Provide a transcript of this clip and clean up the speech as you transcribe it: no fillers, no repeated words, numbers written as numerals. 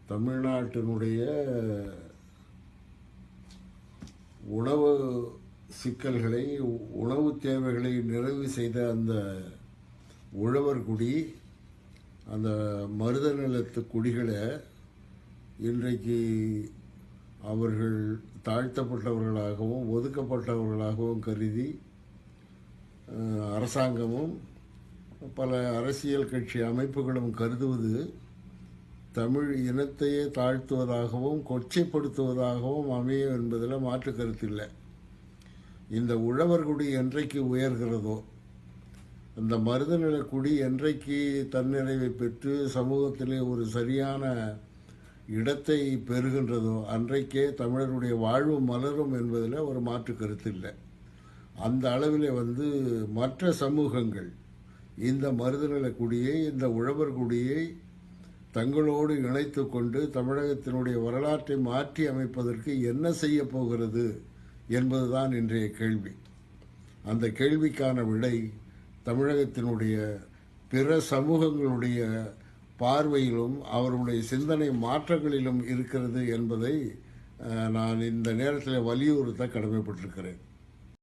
தமிழ்நாட்டினுடைய உணவு சிக்கல்களை, உணவு தேவைகளை நிறைவு செய்த அந்த உழவர் குடி, அந்த மருத நிலத்து குடிகளை இன்றைக்கு அவர்கள் தாழ்த்தப்பட்டவர்களாகவும் ஒதுக்கப்பட்டவர்களாகவும் கருதி அரசாங்கமும் பல அரசியல் கட்சி அமைப்புகளும் கருதுவது தமிழ் இனத்தையே தாழ்த்துவதாகவும் கொச்சைப்படுத்துவதாகவும் அமையும் என்பதில் மாற்று கருத்தில்லை. இந்த உழவர் குடி என்றைக்கு உயர்கிறதோ, அந்த மருதநில குடி என்றைக்கு தன்னிறைவை பெற்று சமூகத்திலே ஒரு சரியான இடத்தை பெறுகின்றதோ அன்றைக்கே தமிழருடைய வாழ்வு மலரும் என்பதில் ஒரு மாற்று கருத்தில்லை. அந்த அளவில் மற்ற சமூகங்கள் இந்த மருதநில குடியை, இந்த உழவர் குடியை தங்களோடு இணைத்து கொண்டு தமிழகத்தினுடைய வரலாற்றை மாற்றி அமைப்பதற்கு என்ன செய்ய போகிறது என்பதுதான் இன்றைய கேள்வி. அந்த கேள்விக்கான விடை தமிழகத்தினுடைய பிற சமூகங்களுடைய பார்வையிலும் அவர்களுடைய சிந்தனை மாற்றங்களிலும் இருக்கிறது என்பதை நான் இந்த நேரத்தில் வலியுறுத்த கடமைப்பட்டிருக்கிறேன்.